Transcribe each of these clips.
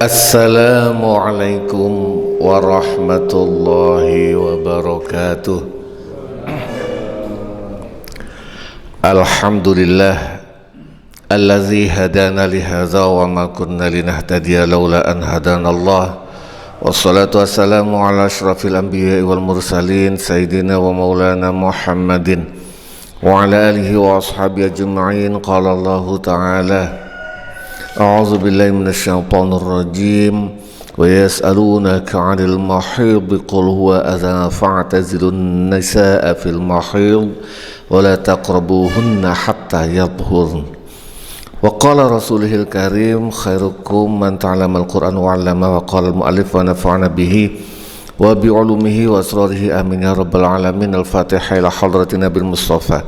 Assalamualaikum warahmatullahi wabarakatuh. Alhamdulillah allazi hadana lihadza wa ma kunna linahtadiya laula an hadana Allah. Wassalatu wassalamu ala asyrafil anbiya'i wal mursalin sayyidina wa maulana Muhammadin wa ala alihi wa ashabihi ajma'in. Qala Allah ta'ala: A'udzu billahi minasyaitonir rajim. Wa yas'alunaka 'anil mahid qul huwa adza fa'tazilun nisaa fil mahid wa la taqrabuhunna hatta yadhhurn. Wa qala rasulihil karim khairukum man ta'allamal Qur'an wa 'allama. Wa qala al-mu'allif wa nafa'ana bihi wa bi 'ulumihi wa asrarihi amin ya rabbal alamin. Al-Fatihah ila hadratin Nabil Mustafa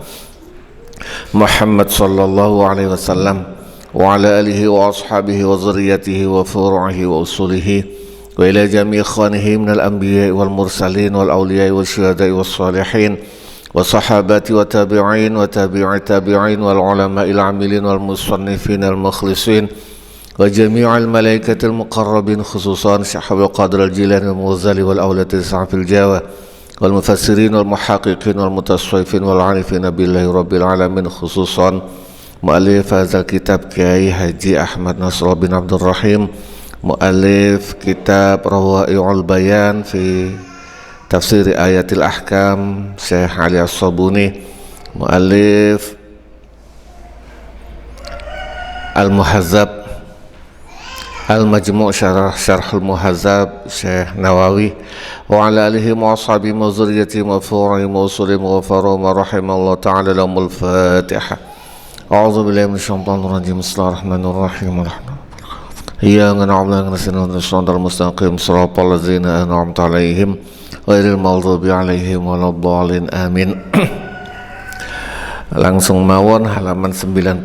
Muhammad sallallahu alaihi wasallam wa ala alihi wa ashabihi wa zurriyatihi wa furu'ihi wa usulihi wa ila jami' ikhwanihi minal anbiya'i wal mursalin wal awliya'i wal syuhada'i was salihin wa sahabati wa tabi'in wa tabi'i tabi'in wal ulama'il amilin wal musannifin al mukhlisin wa jami'al malaikatil muqarrabin khususan Syekh Abdul Qadir al-Jilani wal Mughazali wal awlati sa'fil Jawa wal mufassirin wal muhaqqiqin wal mutasawwifin wal 'arifin billahi rabbil alamin khususan mu'allif hadzal kitab Kiai Haji Ahmad Nasrullah bin Abdul Rahim, mu'allif kitab Rawai'ul Bayan fi tafsir ayatil ahkam Syekh Ali As-Sabuni, mu'allif Al-Muhazzab Al-Majmu' Syarhul Muhazzab Syekh Nawawi wa ala alihi wa ashabihi wa zurriyyatihi wa furu'ihi wa usulihim wa farum wa rahimallahu ta'ala lahumul Fatihah. A'udzu billahi minasyaitonir rajim. Bismillahirrahmanirrahim. Iyyaka na'budu wa iyyaka nasta'in ihdinas mustaqim shiratal ladzina an'amta 'alaihim ghairil maghdubi 'alaihim waladdallin. Amin. Langsung mawon halaman 92,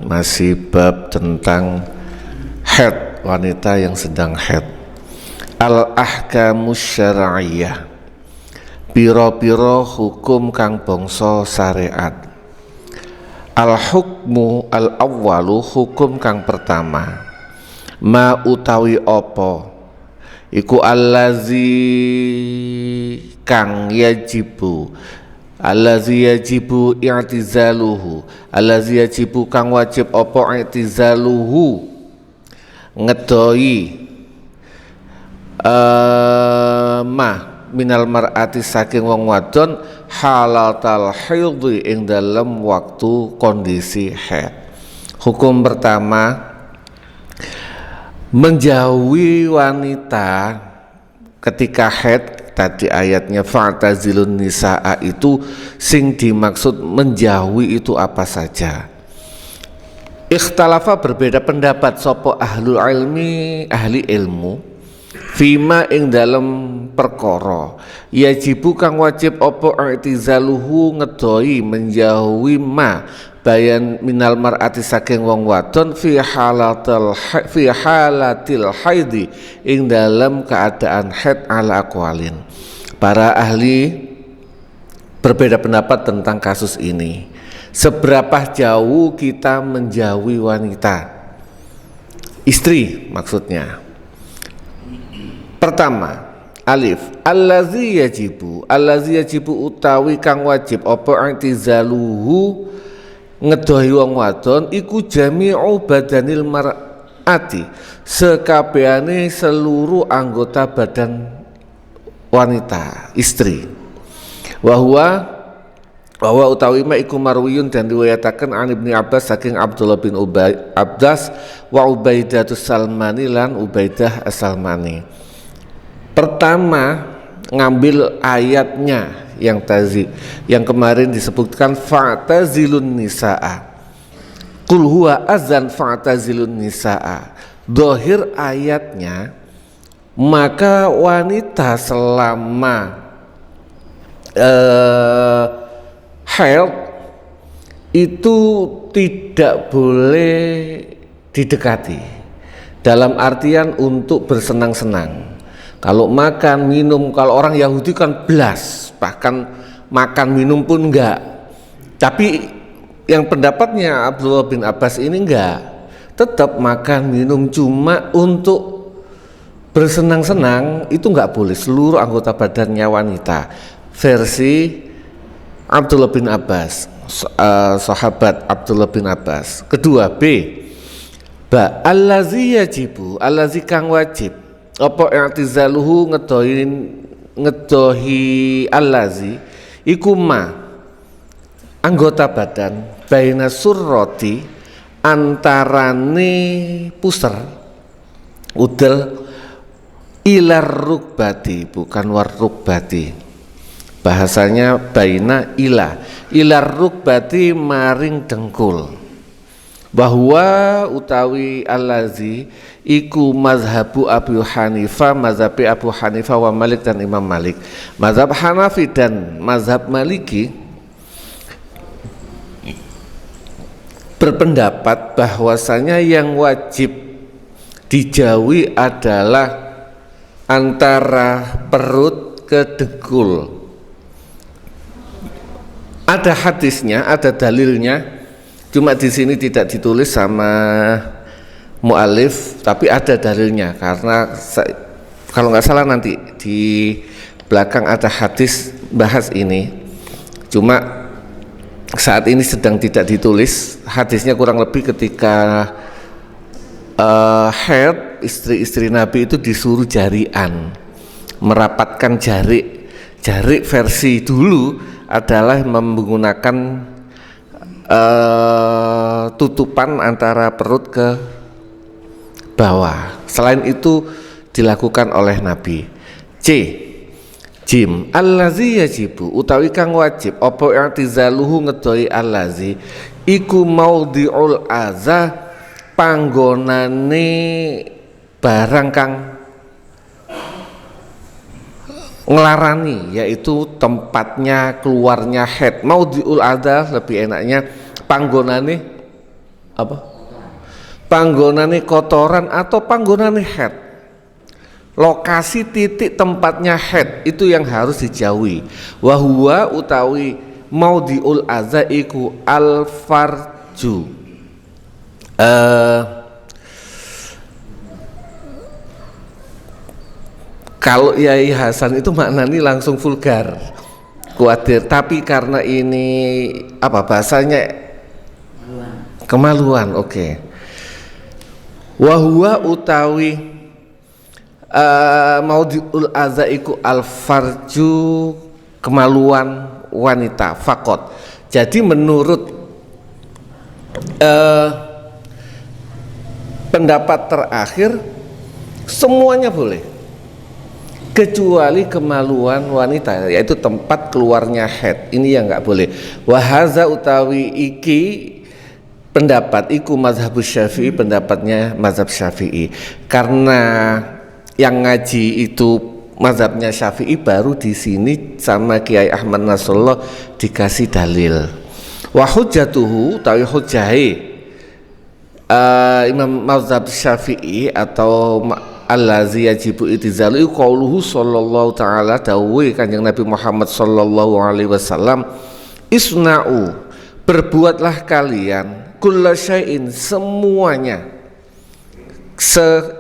masih bab tentang haid, wanita yang sedang haid. Al-ahkamus syar'iyyah, pira-pira hukum kang bangsa syariat. Al-hukmu al-awwalu, hukum kang pertama, ma utawi apa iku allazi kang yajibu, allazi yajibu i'tizaluhu, allazi yajibu kang wajib apa i'tizaluhu, ngedoi ma minal mar'ati saking wong wadon halatal haidhi ing dalam waktu kondisi haid. Hukum pertama, menjauhi wanita ketika haid. Tadi ayatnya fa'tazilun nisaa, itu sing dimaksud menjauhi itu apa saja. Ikhtalafa, berbeda pendapat sapa ahlul ilmi, ahli ilmu, fima ing dalam perkara yajibu kang wajib apa i'tizaluhu, ngedoi menjauhi ma bayan minal mar'ati saking wong wadon fi halatil haidi ing dalam keadaan haid ala aqwalin. Para ahli berbeda pendapat tentang kasus ini. Seberapa jauh kita menjauhi wanita, istri maksudnya. Pertama, alif, allazi yajibu utawi kang wajib apa i'tizaluhu, ngedohi wong wadon iku jami'u badanil mar'ati, sekabehane seluruh anggota badan wanita, istri. Wahwa utawi ma iku marwiyun, dan riwayataken an Ibnu Abbas saking Abdullah bin Abbas wa Ubaidatus Salmani lan Ubaidah As-Salmani. Pertama, ngambil ayatnya yang kemarin disebutkan fa'tazilun nisaa, qul huwa azan fa'tazilun nisaa. Dohir ayatnya, maka wanita selama haid itu tidak boleh didekati, dalam artian untuk bersenang-senang. Kalau makan minum, kalau orang Yahudi kan belas, bahkan makan minum pun enggak. Tapi yang pendapatnya Abdullah bin Abbas ini enggak, tetap makan minum cuma untuk bersenang-senang itu nggak boleh. Seluruh anggota badannya wanita, versi Abdullah bin Abbas, sahabat Abdullah bin Abbas. Kedua, B, allazi yajibu, allazi kang wajib apa i'tizaluhu ngedohi allazi iku ma anggota badan baina surroti antarane puser udel ilar rukbati, bukan war rukbati, bahasanya baina ilar rukbati maring dengkul. Bahwa utawi allazi iku mazhabu Abu Hanifah, mazhab Abu Hanifah wa Malik dan Imam Malik. Mazhab Hanafi dan mazhab Maliki berpendapat bahwasanya yang wajib dijauhi adalah antara perut ke dengkul. Ada hadisnya, ada dalilnya. Cuma di sini tidak ditulis sama mu'alif, tapi ada dalilnya karena kalau nggak salah nanti di belakang ada hadis bahas ini. Cuma saat ini sedang tidak ditulis. Hadisnya kurang lebih ketika haid istri-istri Nabi itu disuruh jarian, merapatkan jarik. Jarik versi dulu adalah menggunakan tutupan antara perut ke bawah. Selain itu dilakukan oleh Nabi. Jim allazi yajibu utawi kang wajib apa i'tizaluhu ngedoi allazi iku maudhi'ul aza panggonane barang kang ngelarani, yaitu tempatnya keluarnya haid. Maudhi'ul adha lebih enaknya panggonane apa? Panggonane kotoran atau panggonane haid. Lokasi titik tempatnya haid itu yang harus dijauhi. Wa huwa utawi maudhi'ul adha iku al farju. Kalau Yai Hasan itu maknanya langsung vulgar, khawatir. Tapi karena ini apa bahasanya kemaluan, oke. Wahwa utawi maudhi'ul adza iku al farju kemaluan wanita fakot. Jadi menurut pendapat terakhir semuanya boleh kecuali kemaluan wanita, yaitu tempat keluarnya haid. Ini yang nggak boleh. Wahaza utawi iki pendapat iku mazhab Syafi'i, pendapatnya mazhab Syafi'i. Karena yang ngaji itu mazhabnya Syafi'i, baru di sini sama Kiai Ahmad Nasrullah dikasih dalil. Wa hujjatuhu utawi hujjahi Imam mazhab Syafi'i atau allazi yajibu itizalu qauluhu sallallahu taala dawuh Kanjeng Nabi Muhammad sallallahu alaihi wasallam isna'u berbuatlah kalian kulla syai'in semuanya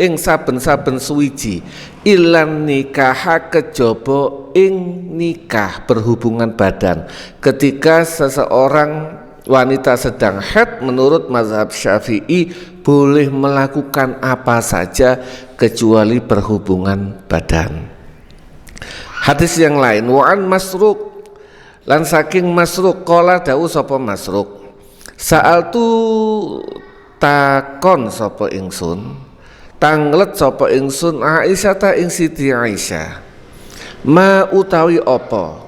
ing saben-saben suwiji ilan nikah kejaba ing nikah berhubungan badan. Ketika seseorang wanita sedang haid, menurut mazhab Syafi'i boleh melakukan apa saja kecuali berhubungan badan. Hadis yang lain, wa'an Masruq lan saking Masruq qala dawuh sapa Masruq sa'altu takon sapa ingsun tanglet sapa ingsun Aisyah ta ing Siti Aisyah ma utawi apa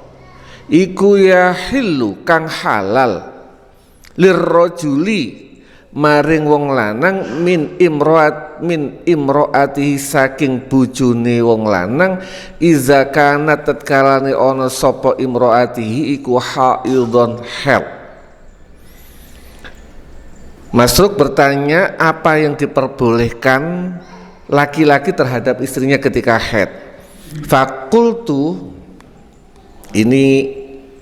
iku ya hillu kang halal lirrajuli maring wong lanang min imroati saking bojone wong lanang iza kana tatkalane ana sapa imroatihi iku haidon haid. Masruq bertanya apa yang diperbolehkan laki-laki terhadap istrinya ketika haid. Fakultu, ini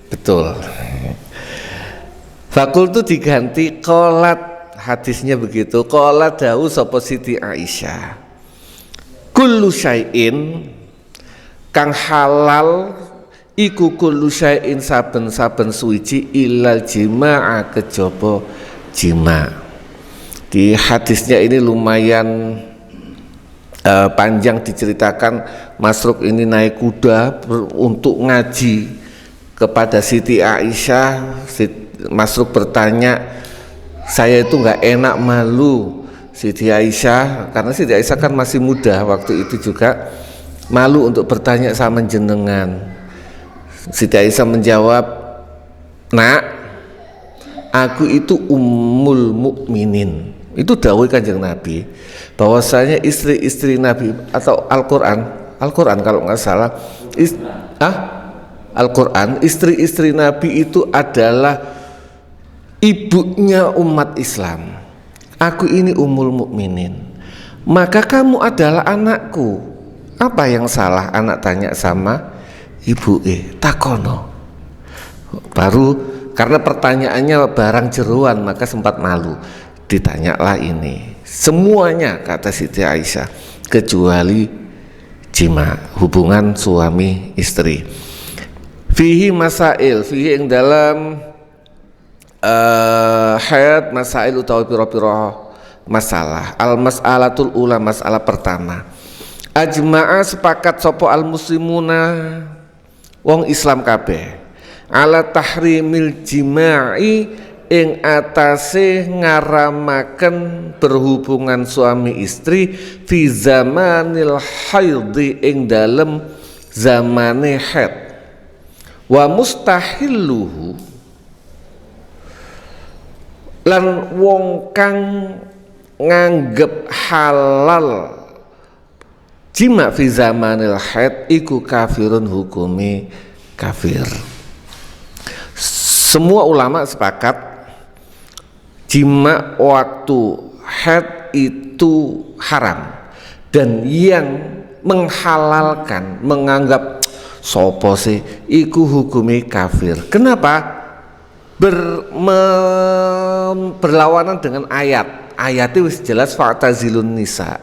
betul. Fakultu diganti qolat hadisnya begitu. Qala dawu sapa Siti Aisyah, kullu syai'in kang halal iku kullu syai'in saben-saben suci ilal jima'a kejaba jima. Di hadisnya ini lumayan panjang diceritakan. Masruk ini naik kuda untuk ngaji kepada Siti Aisyah. Masruk bertanya, saya itu nggak enak malu Siti Aisyah, karena Siti Aisyah kan masih muda waktu itu juga, malu untuk bertanya sama jenengan. Siti Aisyah menjawab, nak, aku itu ummul mukminin. Itu dawuh Kanjeng Nabi, bahwasanya istri-istri Nabi atau Al-Quran kalau nggak salah, Al-Quran, istri-istri Nabi itu adalah ibunya umat Islam. Aku ini ummul mukminin, maka kamu adalah anakku. Apa yang salah? Anak tanya sama ibu takono. Baru karena pertanyaannya barang jeruan, maka sempat malu. Ditanyalah ini semuanya, kata Siti Aisyah, kecuali jima, hubungan suami istri. Fihi masail, fihi yang dalam haid masail utawi pira-pira masalah. Al mas'alatul ula, masalah pertama, ajma'a sepakat sapa al muslimuna wong Islam kabeh ala tahrimil jima'i ing atase ngaramaken berhubungan suami istri fi zamanil haidhi ing dalem zamane haid, wa mustahilluhu lan wong kang nganggep halal jima fi zamanil haid iku kafirun, hukumi kafir. Semua ulama sepakat jima waktu haid itu haram, dan yang menghalalkan, menganggap sopo sih iku hukumi kafir. Kenapa? Berlawanan dengan ayat. Ayatnya wis jelas fa'tazilun nisa.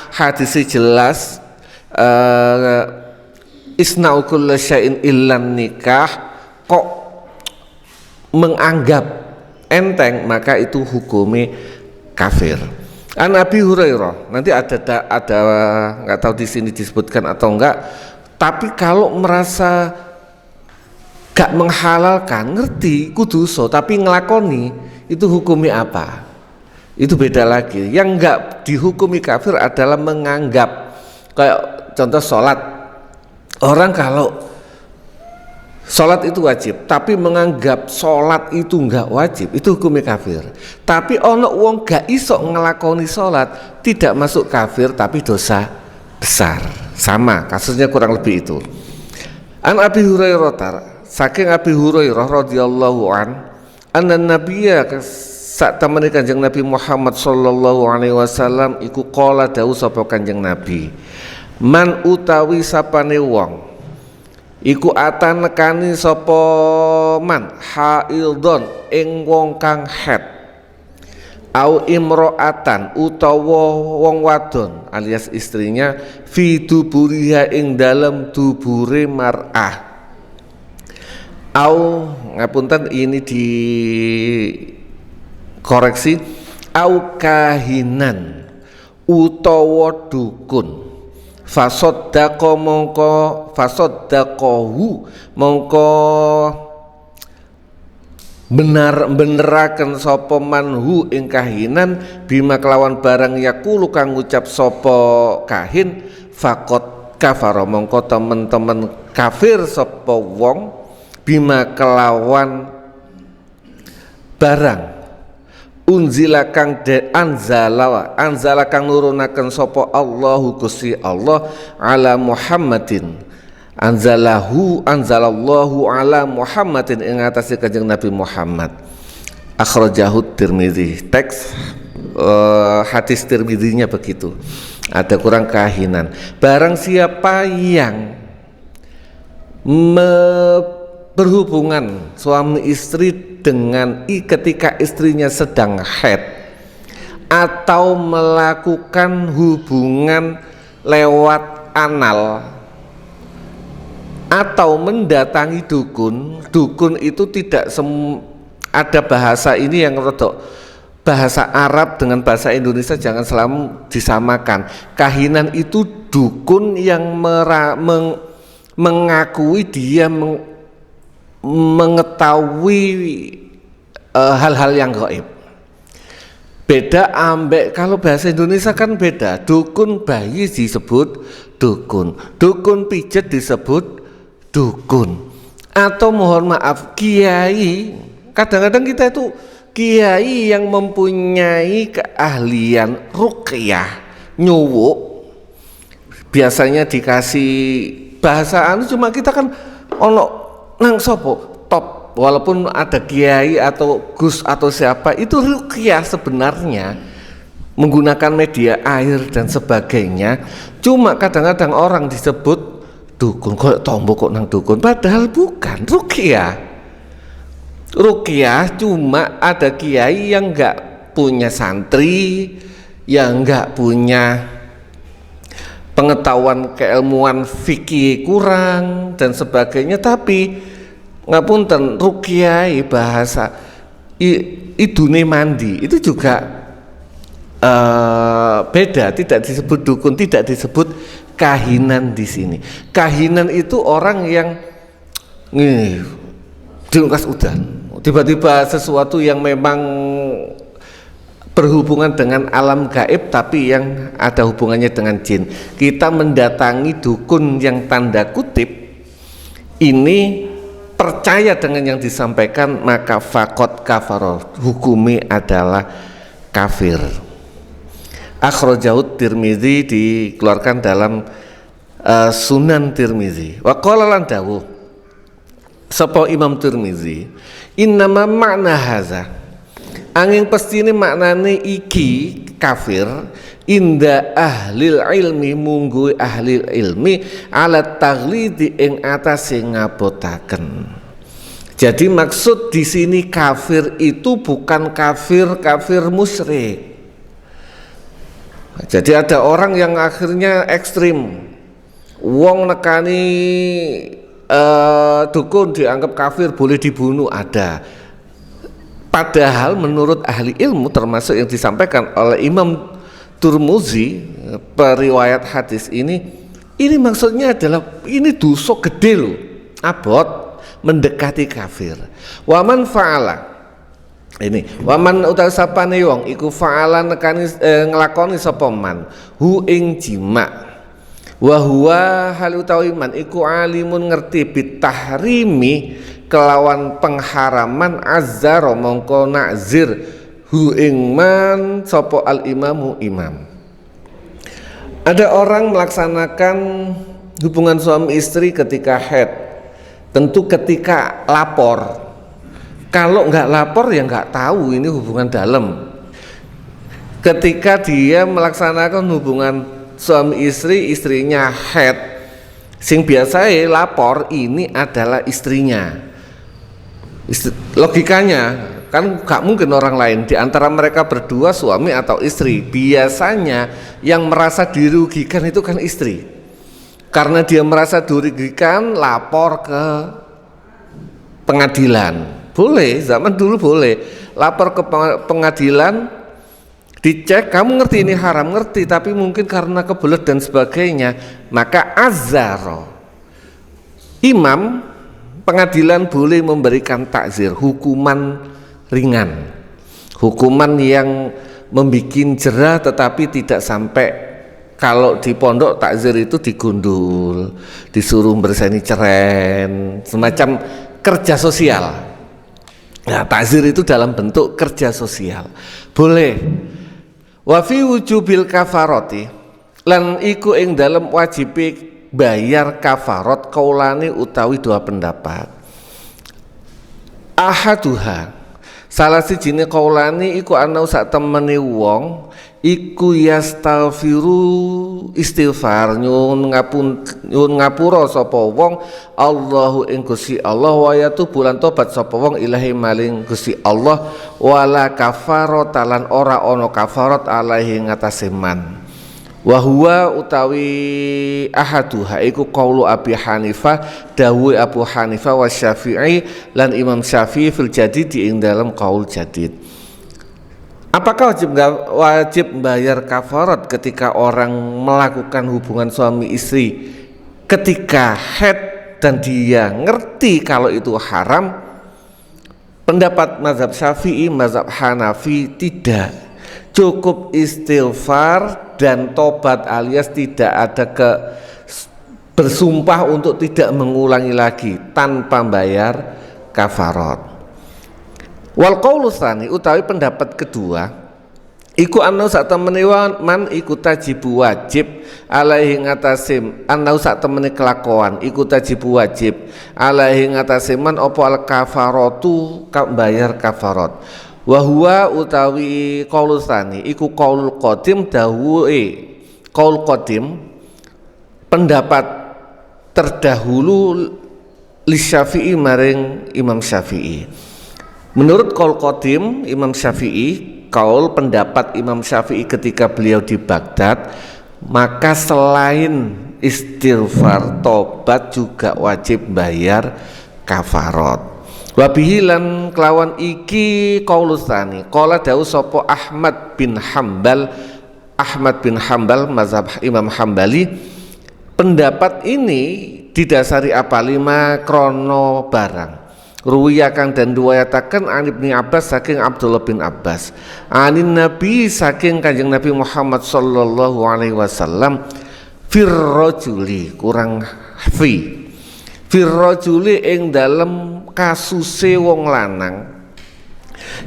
Hadisnya jelas isna'u kulla syai'in illan nikah. Kok menganggap enteng, maka itu hukumnya kafir. An Abi Hurairah, nanti ada nggak tahu di sini disebutkan atau enggak, tapi kalau merasa gak menghalalkan, ngerti kuduso tapi ngelakoni, itu hukumnya apa? Itu beda lagi. Yang enggak dihukumi kafir adalah menganggap, kayak contoh sholat, orang kalau sholat itu wajib, tapi menganggap sholat itu enggak wajib, itu hukumnya kafir. Tapi ono wong gak iso ngelakoni sholat, tidak masuk kafir, tapi dosa besar. Sama kasusnya, kurang lebih itu. An Abi Hurairah, saking Abi Hurairah radhiyallahu an, anna nabiyya sak temene Kanjeng Nabi Muhammad sallallahu alaihi wasallam iku qala dawuh sapa Kanjeng Nabi, man utawi sapane wong iku atan nekani sapa man haidon ing wong kang haid, au imro'atan utawa wong wadon alias istrinya, fi duburiha ing dalem dubure mar'ah, au ngapunten ini di koreksi, au kahinan utawa dukun, fasoddaqo mongko fasoddaqohu mongko beneraken sapa manhu ing kahinan bima kelawan barang yakulu kang ngucap sapa kahin, faqat kafara mongko temen-temen kafir sapa wong bima kelawan barang unzila kang anzala kang nurunaken sapa Allahu Gusti Allah ala Muhammadin, anzalallahu ala Muhammadin ing atase Kanjeng Nabi Muhammad. Akhrajahu Tirmidzi. Teks hadis Tirmidzinya begitu. Ada kurang kahinan. Barang siapa yang berhubungan suami istri dengan ketika istrinya sedang haid, atau melakukan hubungan lewat anal atau mendatangi dukun. Dukun itu tidak ada bahasa ini yang rodok bahasa Arab dengan bahasa Indonesia jangan selalu disamakan. Kahinan itu dukun yang mengakui dia mengetahui hal-hal yang gaib. Beda ambek kalau bahasa Indonesia kan beda. Dukun bayi disebut dukun, dukun pijet disebut dukun. Atau mohon maaf kiai, kadang-kadang kita itu kiai yang mempunyai keahlian ruqyah nyuwuk, biasanya dikasih bahasaan, cuma kita kan ono nang sopo top. Walaupun ada kiai atau gus atau siapa, itu ruqyah sebenarnya menggunakan media air dan sebagainya. Cuma kadang-kadang orang disebut dukun, kok tombok kok nang dukun, padahal bukan ruqyah. Ruqyah cuma ada kiai yang enggak punya santri, yang enggak punya pengetahuan keilmuan fikih kurang dan sebagainya, tapi ngapunten ruqyah bahasa idune mandi itu juga beda, tidak disebut dukun, tidak disebut kahinan di sini. Kahinan itu orang yang diungkas udan, tiba-tiba sesuatu yang memang berhubungan dengan alam gaib tapi yang ada hubungannya dengan jin. Kita mendatangi dukun yang tanda kutip ini percaya dengan yang disampaikan, maka faqad kafara, hukumi adalah kafir. Akhrajahu Tirmizi, dikeluarkan dalam Sunan Tirmizi. Wa qala lan dawuh sapa Imam Tirmizi, innama makna haza, angin pestine maknane iki kafir inda ahlil ilmi, munggu ahlil ilmi ala taghlidi ing atase ngabotaken. Jadi maksud di sini kafir itu bukan kafir musyrik. Jadi ada orang yang akhirnya ekstrim, wong nekani dukun dianggap kafir, boleh dibunuh, ada. Padahal menurut ahli ilmu termasuk yang disampaikan oleh Imam Tirmizi, periwayat hadis ini maksudnya adalah ini dosa gede loh, abot, mendekati kafir. Waman fa'ala, ini waman utawi sapane wong iku fa'ala nekani nglakoni sapa man hu ing jima, wa huwa hal utawi man iku alimun ngerti bitahrimi kelawan pengharaman, azzara mongko nazir hu ing man sapa al imamu imam. Ada orang melaksanakan hubungan suami istri ketika haid, tentu ketika lapor. Kalau nggak lapor ya nggak tahu ini hubungan dalam. Ketika dia melaksanakan hubungan suami istri, istrinya haid, sing biasanya lapor ini adalah istrinya. Logikanya kan gak mungkin orang lain, di antara mereka berdua suami atau istri. Biasanya yang merasa dirugikan itu kan istri, karena dia merasa dirugikan lapor ke pengadilan. Boleh, zaman dulu boleh lapor ke pengadilan, dicek, kamu ngerti ini haram, ngerti, tapi mungkin karena kebelet dan sebagainya, maka azaro imam pengadilan boleh memberikan takzir, hukuman ringan, hukuman yang membikin jerah tetapi tidak sampai. Kalau di pondok takzir itu digundul, disuruh berseni ceren, semacam kerja sosial. Nah, takzir itu dalam bentuk kerja sosial, boleh. Wa fi wujubil kafarati, lan iku ing dalam wajib bayar kafarat kaulane utawi dua pendapat. Ahaduha, salah sijine kaulane iku ana sak temene wong iku yastaghfiru istighfar nyuwun ngapura sapa wong Allahu ing Gusti Allah wa yatubu lan tobat sapa wong ilahi maling Gusti Allah wala kafarat lan ora ana kafarat alaihi ngatasé man wa huwa utawi ahaduha iku qaulu Abi Hanifah dawuh Abu Hanifah wa Syafi'i lan Imam Syafi'i fil jadid ing dalam qaul jadid. Apakah wajib membayar kafarat ketika orang melakukan hubungan suami istri ketika haid dan dia ngerti kalau itu haram? Pendapat mazhab Syafi'i, mazhab Hanafi tidak. Cukup istighfar dan tobat alias tidak ada bersumpah untuk tidak mengulangi lagi tanpa bayar kafarat. Wal qaulu tsani utawi pendapat kedua iku anau sak temene man iku tajibu wajib alaihi ngatasim anau sak temene kelakuan iku tajibu wajib alaihi ngatasim man apa al kafaratu bayar kafarat wa huwa utawi qaulu tsani iku qaulul qadim dawuhe qaul qadim pendapat terdahulu li Syafi'i maring Imam Syafi'i. Menurut qaul qadim Imam Syafi'i, qaul pendapat Imam Syafi'i ketika beliau di Baghdad, maka selain istighfar tobat juga wajib bayar kafarat. Wa bihi lan kelawan iki qaulus tsani qala dawu sapa Ahmad bin Hambal mazhab Imam Hambali, pendapat ini didasari apa 5 krono barang. Ruwiyakan dan duayatakan an Ibni Abbas saking Abdullah bin Abbas anin Nabi saking Kanjeng Nabi Muhammad sallallahu alaihi wasallam firrajuli kurang firrajuli ing dalem kasuse wong lanang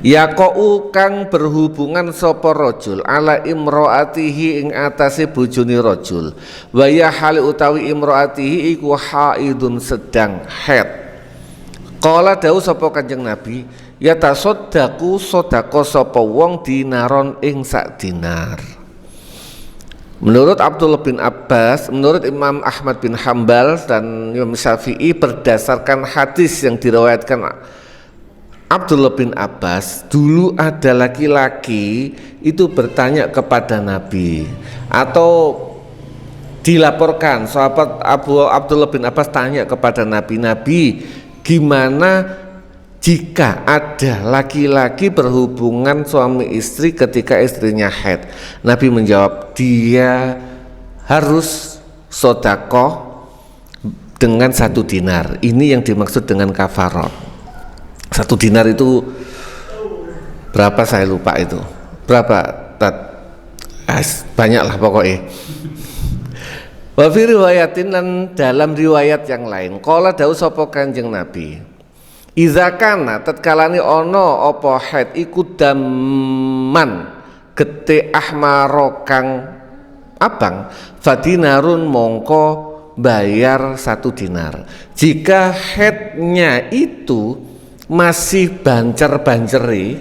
yaqau kang berhubungan sapa rajul ala imraatihi ing atase bojone rajul wa ya hal utawi imraatihi iku haidun sedang haid. Qala dawu sapa Kanjeng Nabi ya tasaddaqu sedekah sapa wong dinaron ing sak dinar. Menurut Abdullah bin Abbas, menurut Imam Ahmad bin Hambal dan Imam Syafi'i berdasarkan hadis yang diriwayatkan Abdullah bin Abbas, dulu ada laki-laki itu bertanya kepada Nabi atau dilaporkan sahabat Abdullah bin Abbas tanya kepada Nabi, gimana jika ada laki-laki berhubungan suami istri ketika istrinya haid? Nabi menjawab, dia harus sedekah dengan 1 dinar. Ini yang dimaksud dengan kafarat. 1 dinar itu berapa saya lupa itu. Berapa? Banyak lah pokoknya. Wa fi riwayatin lan dalam riwayat yang lain qala dawu sapa Kanjeng Nabi iza kana tatkalane ana apa haid iku daman gete ahmaro kang abang fadinarun mongko bayar 1 dinar. Jika haidnya itu masih bancer-banceri,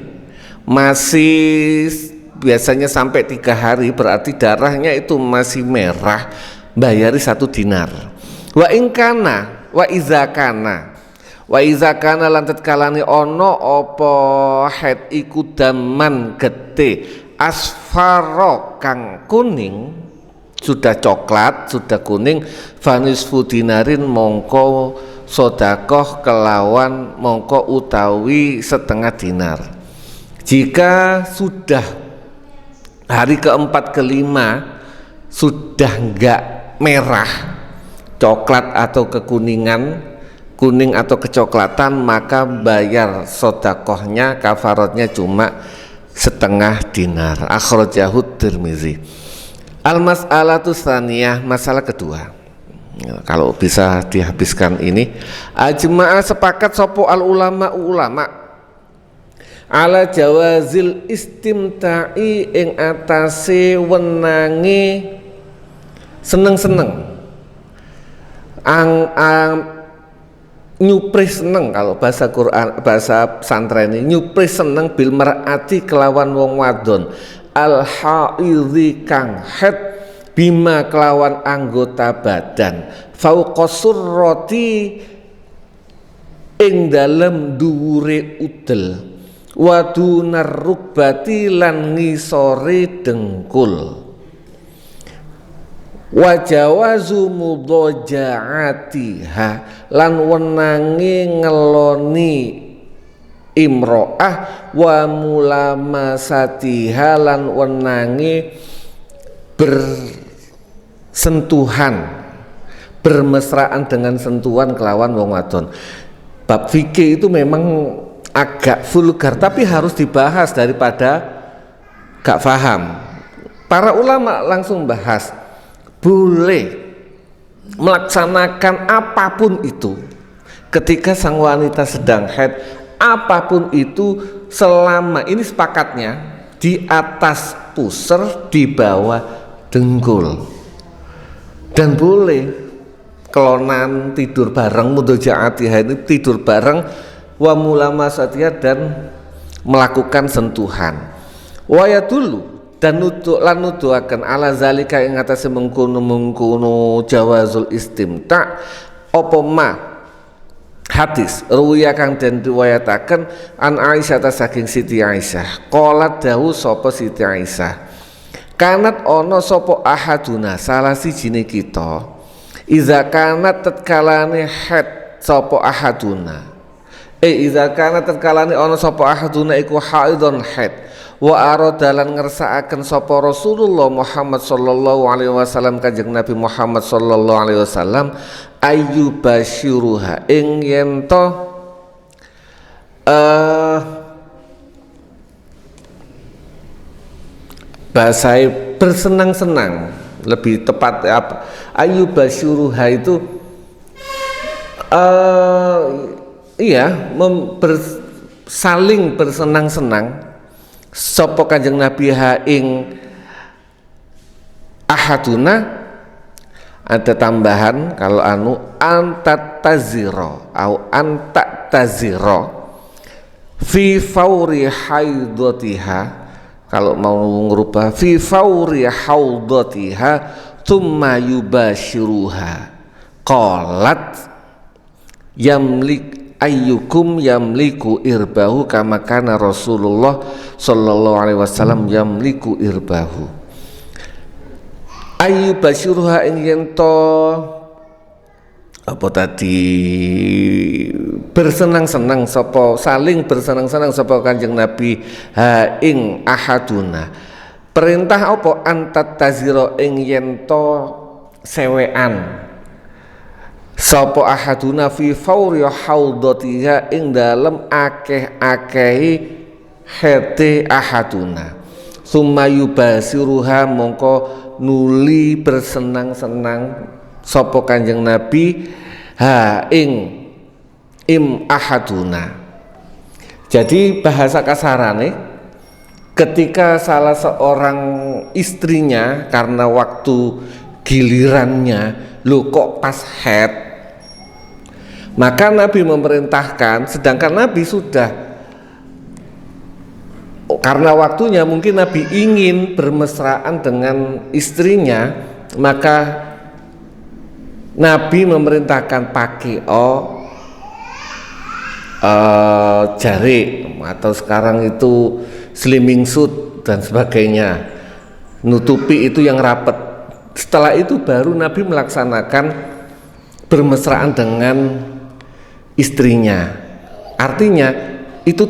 masih biasanya sampai 3 hari, berarti darahnya itu masih merah, bayari 1 dinar. Wa ingkana wa iza kana lan tatkalane ana apa haid iku daman gete asfaro kang kuning, sudah coklat, sudah kuning, fanisfu dinarin mongko sedekah kelawan mongko utawi 1/2 dinar. Jika sudah hari keempat kelima sudah enggak merah, coklat atau kekuningan, kuning atau kecoklatan, maka bayar sedekahnya kafaratnya cuma 1/2 dinar. Akhrajahu Tirmizi. Al-mas'alatu tsaniyah, masalah kedua. Kalau bisa dihabiskan ini, ajma'a sepakat sapa al ulama ala jawazil istimta'i ing atase wenange seneng-seneng nyupris seneng, kalau bahasa Quran bahasa pesantren ini nyupris seneng bil mar'ati kelawan wong wadon al haidhi kang haid bima kelawan anggota badan fauqa surrati ing dalem dhuwure udel wa dunar rukbati lan ngisore dengkul wa jawazu mudaja'atiha lan wenange ngeloni imro'ah wa mulamasatiha lan wenange bersentuhan bermesraan dengan sentuhan kelawan wong wadon. Bab fikih itu memang agak vulgar tapi harus dibahas daripada gak paham. Para ulama langsung bahas boleh melaksanakan apapun itu ketika sang wanita sedang haid, apapun itu selama ini sepakatnya di atas pusar, di bawah dengkul, dan boleh kelonan tidur bareng mudaja'atiha ini tidur bareng wa mulamasatiha dan melakukan sentuhan wa yadullu dan nuduhaken ala zalika ing atase mengkono jawazul istimta apa ma hadis ruwiya kang den riwayataken an Aisyah ta saking Siti Aisyah qalat dawu sapa Siti Aisyah kanat ana sapa ahaduna salah sijine kita iza kanat tatkalane haid sapa ahaduna iza kanat tatkalane ana sapa ahaduna iku haidon haid wa aradalan ngersakaken sapa Rasulullah Muhammad sallallahu alaihi wasallam kanjeng Nabi Muhammad sallallahu alaihi wasallam ayyubashiruha ing yen to bahasa bersenang-senang lebih tepat apa ayyubashiruha itu saling bersenang-senang sapa kanjeng Nabi ha ing ahaduna. Ada tambahan kalau antat taziro au antak taziro fi fauri haidatiha, kalau mau ngubah fi fauri haidatiha thumma yubashiruha qalat yamlik ayyukum yamliku irbahu kama kana Rasulullah sallallahu alaihi wasallam yamliku irbahu. Ayu basyuruha ing yento apa tadi bersenang-senang sapa saling bersenang-senang sapa kanjeng Nabi ha ing ahaduna. Perintah apa antat taziro ing yento sewean sapa ahaduna fi fauri haudatiha ing dalem akeh-akehi hete ahaduna. Summa yubasiruha mongko nuli bersenang-senang sapa kanjeng Nabi ha ing ahaduna. Jadi bahasa kasarane ketika salah seorang istrinya karena waktu gilirannya lo kok pas haid, maka Nabi memerintahkan, sedangkan Nabi sudah karena waktunya mungkin Nabi ingin bermesraan dengan istrinya, maka Nabi memerintahkan pakai jari atau sekarang itu slimming suit dan sebagainya, nutupi itu yang rapat. Setelah itu baru Nabi melaksanakan bermesraan dengan istrinya. Artinya itu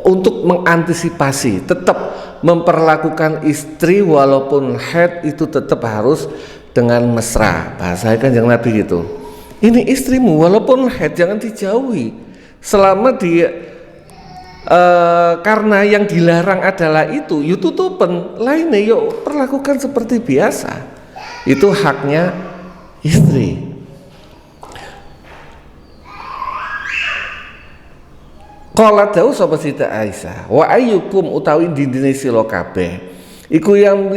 untuk mengantisipasi, tetap memperlakukan istri walaupun haid itu tetap harus dengan mesra. Bahasa kanjeng Nabi gitu. Ini istrimu walaupun haid jangan dijauhi. Selama dia karena yang dilarang adalah itu, yuk tutupan lainnya yuk perlakukan seperti biasa. Itu haknya istri. Qala dawu sapa Siti Aisyah wa ayyukum utawi dindine sira kabeh iku yang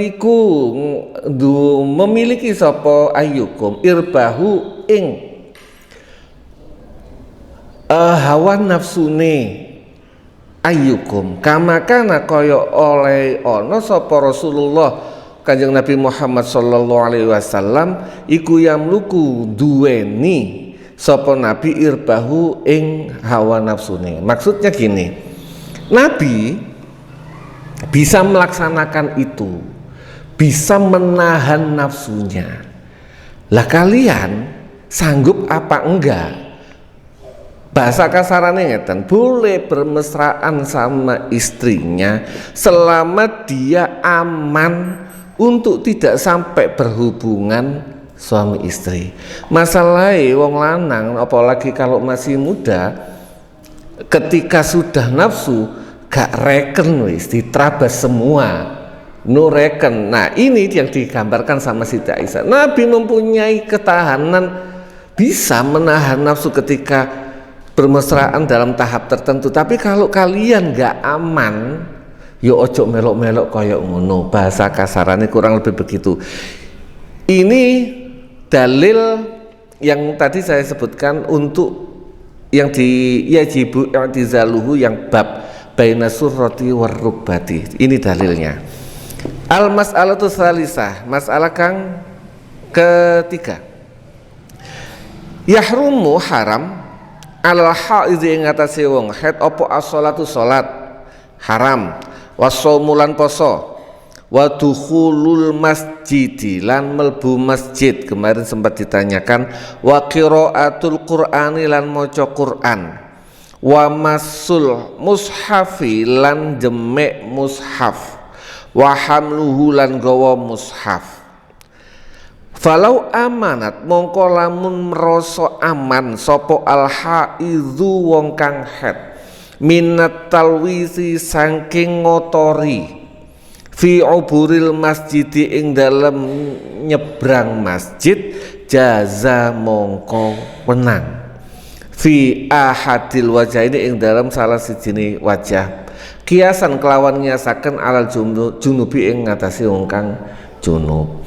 memiliki sapa ayyukum irbahu ing hawa nafsune ayyukum kama kana kaya oleh ana sapa Rasulullah Kanjeng Nabi Muhammad sallallahu alaihi wasallam iku yamluku duweni sapa Nabi irbahu ing hawa nafsune. Maksudnya gini, Nabi bisa melaksanakan itu, bisa menahan nafsunya. Lah kalian sanggup apa enggak? Bahasa kasarannya ngeten, boleh bermesraan sama istrinya selama dia aman untuk tidak sampai berhubungan suami istri. Masalahnya wong lanang apalagi kalau masih muda, ketika sudah nafsu gak reken wis diterabas semua. No reken. Nah ini yang digambarkan sama Siti Aisyah. Nabi mempunyai ketahanan, bisa menahan nafsu ketika bermesraan dalam tahap tertentu. Tapi kalau kalian gak aman, yo ojo melok-melok koyok ngono. Bahasa kasarannya kurang lebih begitu. Ini dalil yang tadi saya sebutkan untuk yang di yajibu i'tizaluhu yang bab baina surrati warrukbati. Ini dalilnya. Al-mas'alatu tsalisah, masalah kang ketiga. Yahrumu haram alal haidzi ing atase wong haid apa as-shalatu salat haram, wasaumu lan poso, wa dukhulul masjidi lan melbu masjid. Kemarin sempat ditanyakan wa qiraatul qur'ani lan maca Qur'an, wa masul mushafi lan jemek mushaf, wa hamluhu lan gawa mushaf. Falau amanat mongko lamun merasa aman sapa al haidzu wong kang haid minat talwisi saking ngotori fi uburil masjidi ing dalem nyebrang masjid jaza mongko wenang fi ahadil wajah ini ing dalam salah sijine wajah kiasan kelawan nyasaken alal junubi ing ngatasi wong kang junub.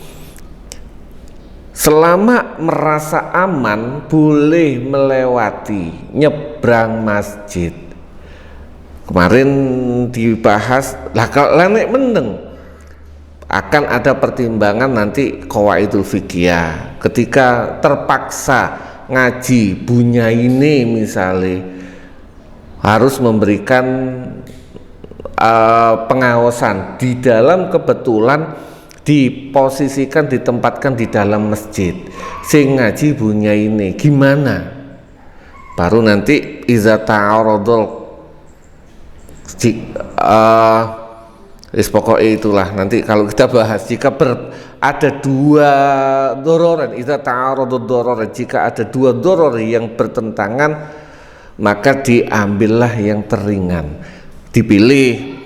Selama merasa aman boleh melewati nyebrang masjid. Kemarin dibahas lah kalau nek mendeng akan ada pertimbangan nanti qawaidul fiqhiyah ketika terpaksa ngaji bunya ini misalnya harus memberikan pengawasan di dalam kebetulan diposisikan ditempatkan di dalam masjid sing ngaji bunya ini gimana baru nanti iza ta'aradul pokoknya itulah nanti kalau kita bahas jika ada dua dororen iza ta'aradul dororen jika ada dua doror yang bertentangan maka diambillah yang teringan dipilih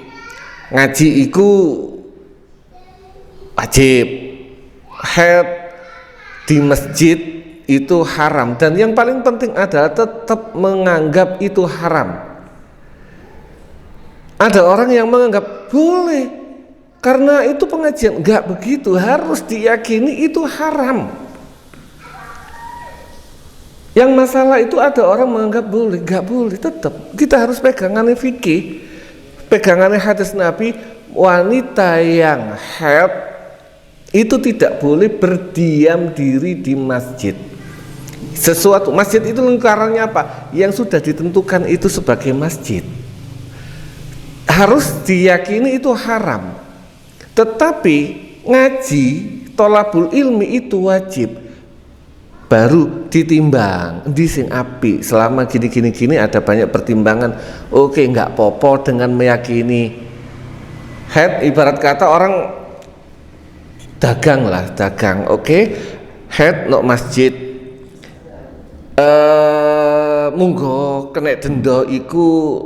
ngaji iku wajib, haid di masjid itu haram dan yang paling penting adalah tetap menganggap itu haram. Ada orang yang menganggap boleh karena itu pengajian, enggak begitu, harus diyakini itu haram. Yang masalah itu ada orang menganggap boleh, enggak boleh, tetap kita harus pegangannya fikih, pegangannya hadis Nabi, wanita yang haid itu tidak boleh berdiam diri di masjid. Sesuatu masjid itu lingkarannya apa? Yang sudah ditentukan itu sebagai masjid. Harus diyakini itu haram. Tetapi ngaji, tholabul ilmi itu wajib. Baru ditimbang di sing api. Selama gini ada banyak pertimbangan. Oke, enggak popo dengan meyakini haid ibarat kata orang dagang, oke, head no masjid, munggo kena denda iku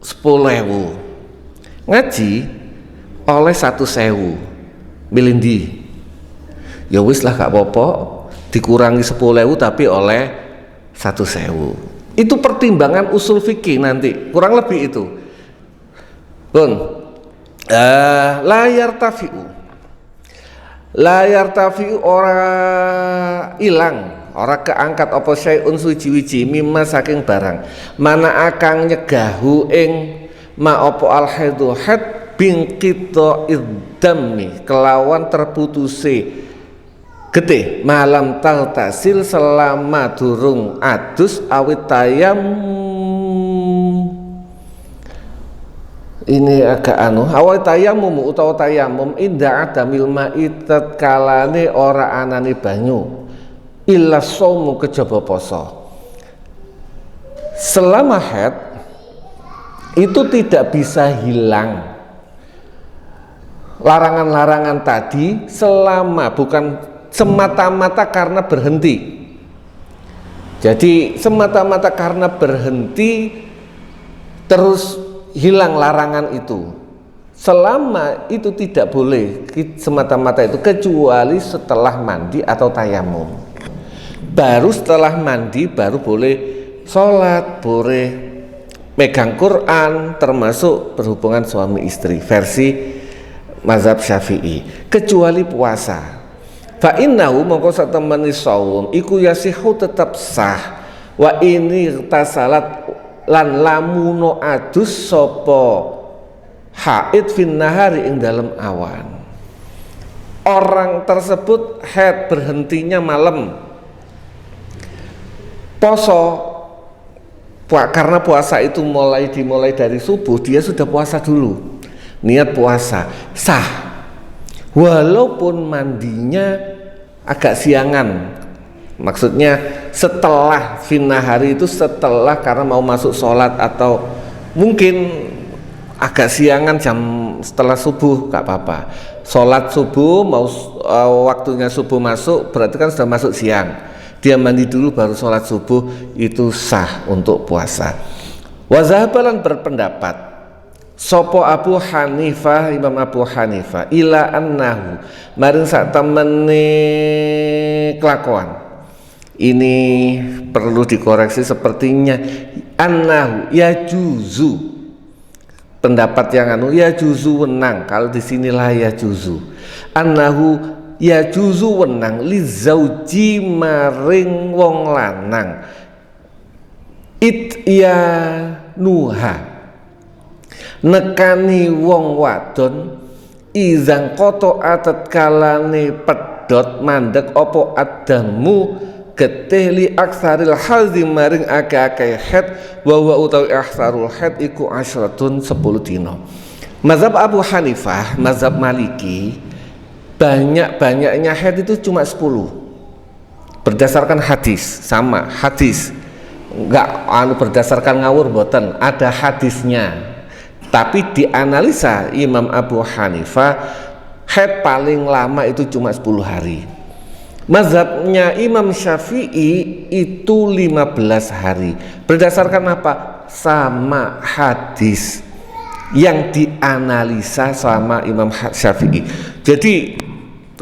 10.000, ngaji oleh 1.000, milindi, ya wis lah gak apa-apa, dikurangi 10.000 tapi oleh 1.000, itu pertimbangan usul fikih nanti, kurang lebih itu, layar tafi'u. Layar tafi ora ilang, ora keangkat apa syai'un suci-wici mimma saking barang mana akang nyegahu ing ma opo al haidu haid bingkito iddami kelawan terputuse getih malam tasil selama durung adus awit ini agak awal tayamum utawa tayamum inda adamil ma'i tatkalane ora anane banyu illa saumu kejaba poso. Selama haid itu tidak bisa hilang larangan-larangan tadi selama bukan semata-mata karena berhenti. Jadi semata-mata karena berhenti terus hilang larangan itu, selama itu tidak boleh semata-mata itu kecuali setelah mandi atau tayamum. Baru setelah mandi baru boleh sholat, boleh megang Quran, termasuk berhubungan suami istri versi mazhab Syafi'i, kecuali puasa. Fa innahu mongko satemene shaum iku yasihu tetap sah wa ini tasalat lan lamuno adus sopo haid fin nahari ing dalam awan. Orang tersebut haid berhentinya malam poso karena puasa itu dimulai dari subuh, dia sudah puasa dulu, niat puasa sah walaupun mandinya agak siangan. Maksudnya setelah finahari itu setelah karena mau masuk sholat atau mungkin agak siangan jam setelah subuh gak apa-apa. Sholat subuh mau waktunya subuh masuk berarti kan sudah masuk siang. Dia mandi dulu baru sholat subuh, itu sah untuk puasa. Wazahabalan berpendapat sopo Abu Hanifah, Imam Abu Hanifah ila annahu maring sak temene kelakuan. Ini perlu dikoreksi sepertinya annahu ya juzu, pendapat yang ya juzu wenang, kalau di sinilah ya juzu annahu ya juzu wenang li zauji maring wong lanang it ya nuha nekani wong wadon izang koto atat kalane pedot mandek opo adamu getih li aksaril hazi maring akeh-akeh haid wa utawi aksarul haid iku asyratun 10 dino. Mazhab Abu Hanifah, mazhab Maliki, banyak-banyaknya haid itu cuma 10 berdasarkan hadis, sama hadis enggak berdasarkan ngawur boten, ada hadisnya. Tapi dianalisa Imam Abu Hanifah haid paling lama itu cuma 10 hari. Mazhabnya Imam Syafi'i itu 15 hari. Berdasarkan apa? Sama hadis yang dianalisa sama Imam Syafi'i. Jadi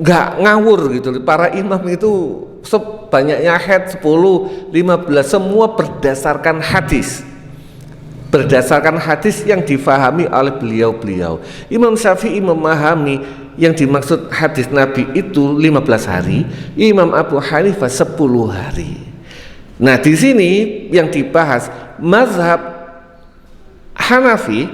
nggak ngawur gitu. Para imam itu sebanyaknya haid 10, 15 semua berdasarkan hadis. Berdasarkan hadis yang difahami oleh beliau-beliau. Imam Syafi'i memahami yang dimaksud hadis Nabi itu 15 hari, Imam Abu Hanifah 10 hari. Nah, di sini yang dibahas mazhab Hanafi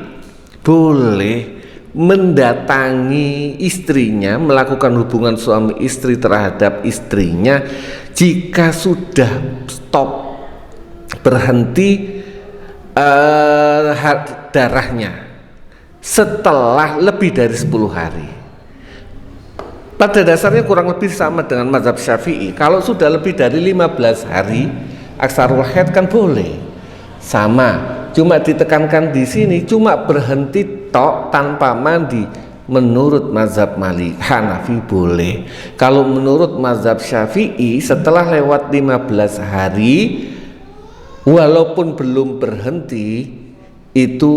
boleh mendatangi istrinya, melakukan hubungan suami istri terhadap istrinya jika sudah stop, berhenti darahnya setelah lebih dari 10 hari. Pada dasarnya kurang lebih sama dengan mazhab Syafi'i. Kalau sudah lebih dari 15 hari aksarul haid kan boleh. Sama, cuma ditekankan di sini cuma berhenti tok tanpa mandi. Menurut mazhab Malik Hanafi boleh. Kalau menurut mazhab Syafi'i setelah lewat 15 hari walaupun belum berhenti itu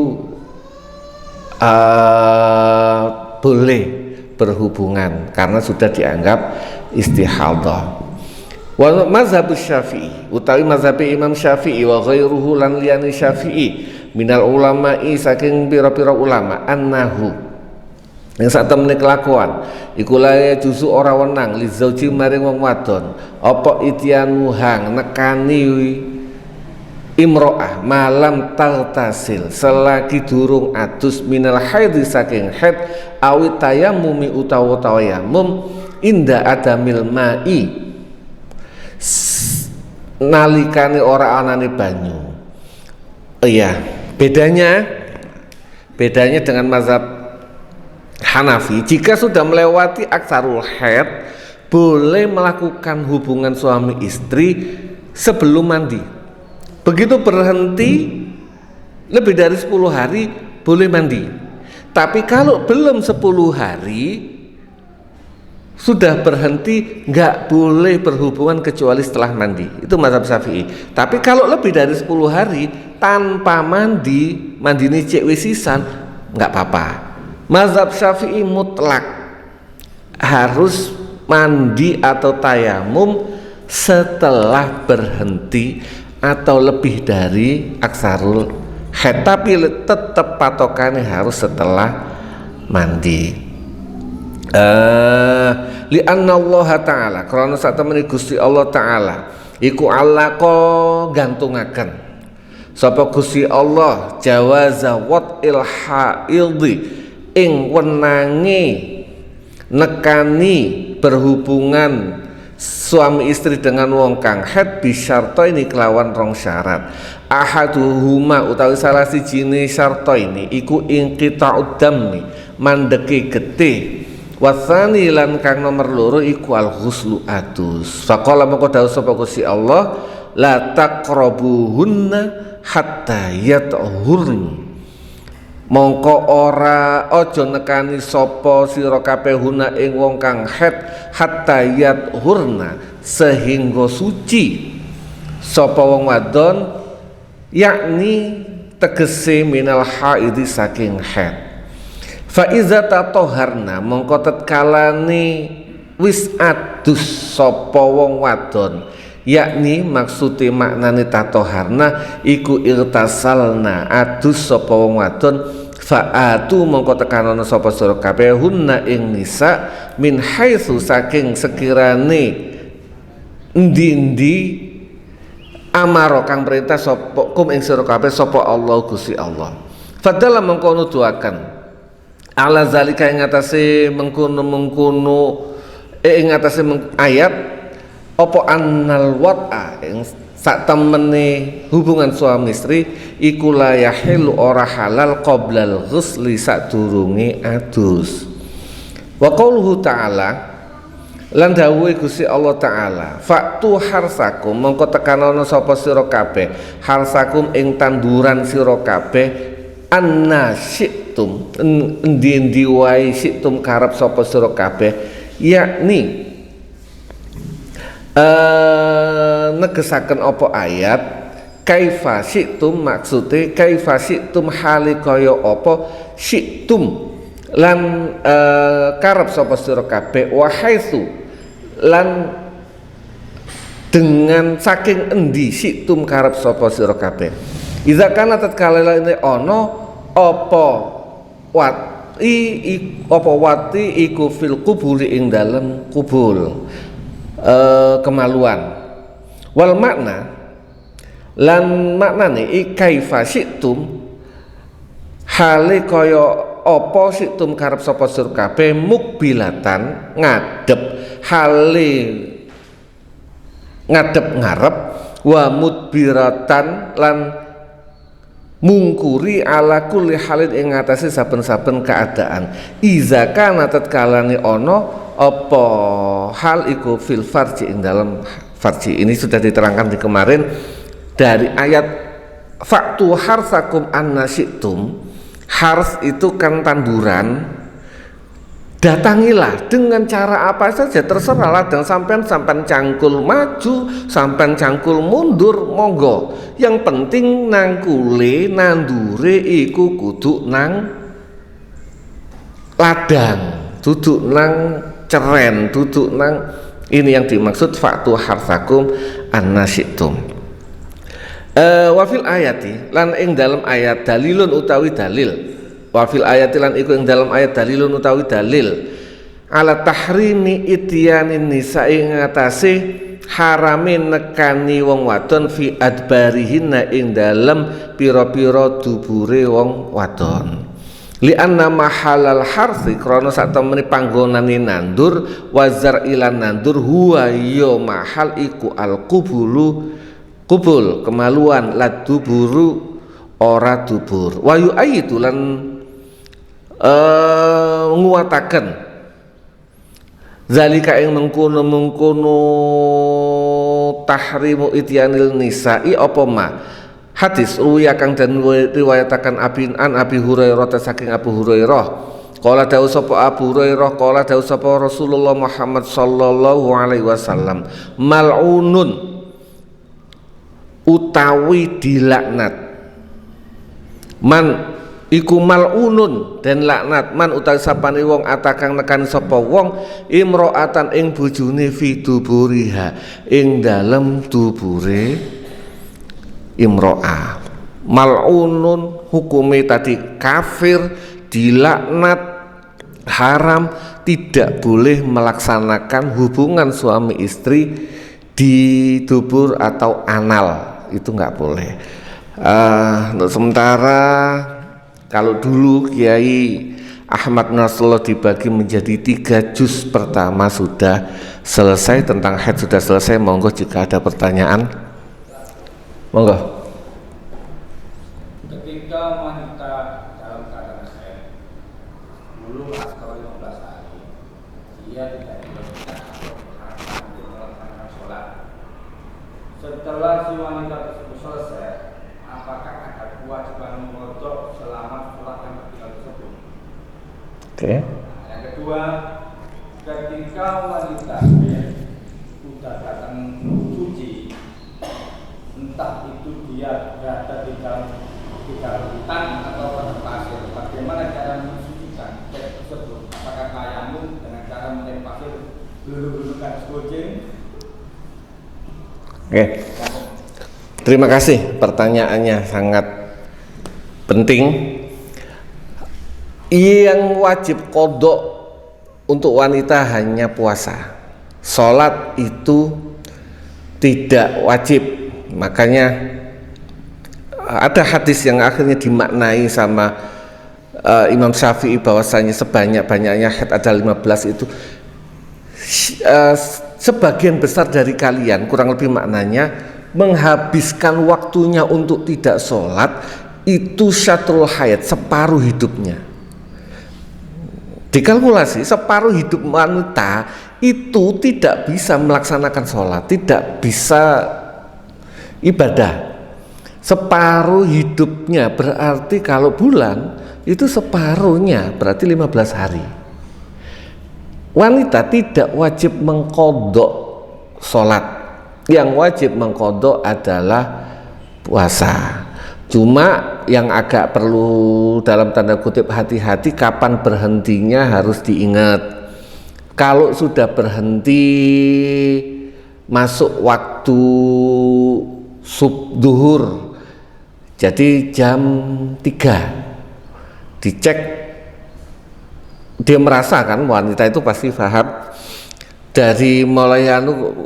boleh berhubungan karena sudah dianggap istihadhah. Wa mazhab Syafi'i utawi mazhab Imam Syafi'i wa ghairuhu lan liyani Syafi'i minal ulama'i saking pira-pira ulama annahu yang sak temene kelakuan iku lae juzu ora wenang li zauji maring wong wadon apa ityanuhang nekani imro'ah malam taghtasil selagi durung adus minal haidhi saking haid awit tayammumi utawa tayammum inda adamil ma'i nalikane ora anane banyu. Iya, bedanya dengan mazhab Hanafi, jika sudah melewati aksarul haid boleh melakukan hubungan suami istri sebelum mandi. Begitu berhenti lebih dari 10 hari boleh mandi. Tapi kalau belum 10 hari sudah berhenti nggak boleh berhubungan kecuali setelah mandi. Itu mazhab Syafi'i. Tapi kalau lebih dari 10 hari tanpa mandi ini cek wisisan nggak apa-apa. Mazhab Syafi'i mutlak harus mandi atau tayamum setelah berhenti atau lebih dari aksarul haid, tapi tetap patokannya harus setelah mandi. Li'anna Allah Ta'ala karena saat temani Gusti Allah Ta'ala iku alaqa gantungaken sapa Gusti Allah jawaza wat'il haidhi ing wenangi nekani berhubungan suami istri dengan wong kang haid bisyarto ini kelawan rong syarat. Ahaduhuma utawi salah sijine syarto ini iku inqita'ud dammi mandeki getih. Wasani lan kang nomor loro iku al ghuslu adus. Faqala moko dawuh sapa Gusti Allah la taqrabuhunna hatta yatahurn. Mongko ora aja nekani sapa sira kabeh huna ing wong kang haid hatta yathurna sehingga suci sapa wong wadon yakni tegese minal haidi saking haid. Fa iza tatoharna mongko tatkalane wis adus sapa wong wadon yakni maksude maknane tatoharna iku irtasalna adus sapa wong wadon fa'atu mongko tekanana sapa sira kabeh hunna ing nisa min haitsu saking sekirane endi-endi amaro kang perintah sapa kum ing sira kabeh sapa Allah Gusti Allah. Fadala mongko nuduhaken ala zalika ing atase mengkono ing atase ayat apa annal wat'a ing sak temene hubungan suami istri iku la yahilu ora halal qoblal ghusli sadurunge adus. Wa qauluhu ta'ala lan dawuhe Gusti Allah Ta'ala faktu harsakum mongko tekanana sapa sira kabeh harsakum ing tanduran sira kabeh anna syi'tum endi-endi wae syi'tum karep sapa sira kabeh yakni negesaken apa ayat kaifa syi'tum maksude kaifa syi'tum hale kaya apa syi'tum lan karep sapa sira kabeh wa haitsu lan dengan saking endi syi'tum karep sapa sira kabeh. Iza kana tatkala lene ana apa wati iku fil kubuli ing dalem kubul kemaluan wal makna lan maknane kaifa syi'tum hale kaya apa syi'tum karep sapa sira kabeh mukbilatan ngadep hale ngadep ngarep wa mudbiratan lan mungkuri ala kulli halin ing atase saben-saben keadaan. Iza kana tatkalane ana apa hal iku fil farji ing dalam farji. Ini sudah diterangkan di kemarin dari ayat faktu harsakum anna syi'tum. Hars itu kan tanduran. Datangilah dengan cara apa saja terserahlah, dan sampean cangkul maju, sampean cangkul mundur, monggo. Yang penting nangkule nandure iku kudu nang ladang, duduk nang ceren, duduk nang ini yang dimaksud faktu harsakum annasyitum. Wafil ayati lan ing dalam ayat dalilun utawi dalil. Wafil ayati lan iku ing dalam ayat dalilun utawi dalil ala tahrimi ityanin nisa ing ngatasi harame nekani wong wadon fi adbarihinna ing dalem pira-pira dubure wong wadon. Li anna mahalal harfi krana sak temene panggonane nandur wazar ilan nandur huwa ya mahal iku al kubul kemaluan la duburu ora dubur wa yu'ayyidu lan nguwataken zalika ing mengkono tahrimu ityanil nisa'i apa ma hadis ruwiya kang den riwayataken Abi Hurairah saking Abu Hurairah qala dawuh sapa Abu Hurairah qala dawuh sapa Rasulullah Muhammad sallallahu alaihi wasallam mal'unun utawi dilaknat man iku mal'unun dan laknat man utawi sapane wong atakang nekani sapa wong imro'atan ing bojone fi duburiha ing dalem dubure imro'ah. Mal'unun hukume tadi kafir, dilaknat, haram, tidak boleh melaksanakan hubungan suami istri di dubur atau anal, itu nggak boleh. Untuk sementara kalau dulu Kiai Ahmad Nasrullah dibagi menjadi 3 juz pertama sudah selesai, tentang haid sudah selesai. Monggo jika ada pertanyaan, monggo. Ketika wanita dalam keadaan haid dulu atau 15 hari, dia tidak dibolehkan atau diharamkan untuk melaksanakan sholat. Setelah si wanita tersebut selesai, apakah ada kewajiban mengodok selama sholat yang tertinggal tersebut? Oke. Yang kedua, ketika wanita sudah datang cuci, entah itu dia berada di dalam hutan atau padang pasir, bagaimana cara mensucikan haid tersebut? Apakah tayamum dengan cara melempar pasir dulu garis gojeng? Oke. Terima kasih, pertanyaannya sangat penting. Yang wajib kodok untuk wanita hanya puasa. Sholat itu tidak wajib. Makanya ada hadis yang akhirnya dimaknai sama Imam Syafi'i bahwasanya sebanyak-banyaknya haid ada 15 itu. Sebagian besar dari kalian, kurang lebih maknanya, menghabiskan waktunya untuk tidak sholat itu syatrul hayat, separuh hidupnya. Dikalkulasi separuh hidup wanita itu tidak bisa melaksanakan sholat, tidak bisa ibadah. Separuh hidupnya berarti kalau bulan itu separuhnya berarti 15 hari. Wanita tidak wajib mengkodok sholat, yang wajib mengkodok adalah puasa. Cuma yang agak perlu dalam tanda kutip hati-hati, kapan berhentinya harus diingat. Kalau sudah berhenti masuk waktu subduhur, jadi jam 3 dicek, dia merasakan, wanita itu pasti paham, dari mulai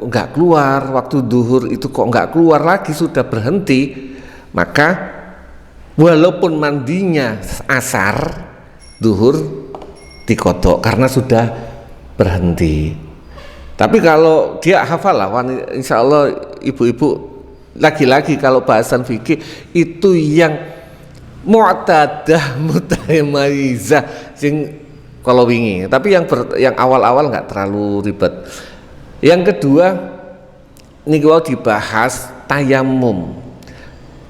nggak keluar waktu duhur itu kok nggak keluar lagi, sudah berhenti, maka walaupun mandinya asar duhur dikodok karena sudah berhenti. Tapi kalau dia hafal lah, insya Allah ibu-ibu, lagi-lagi kalau bahasan fikih itu yang mu'tadah mutamayizah sing kalau wingi, tapi yang awal-awal nggak terlalu ribet. Yang kedua, ini kalau dibahas tayamum.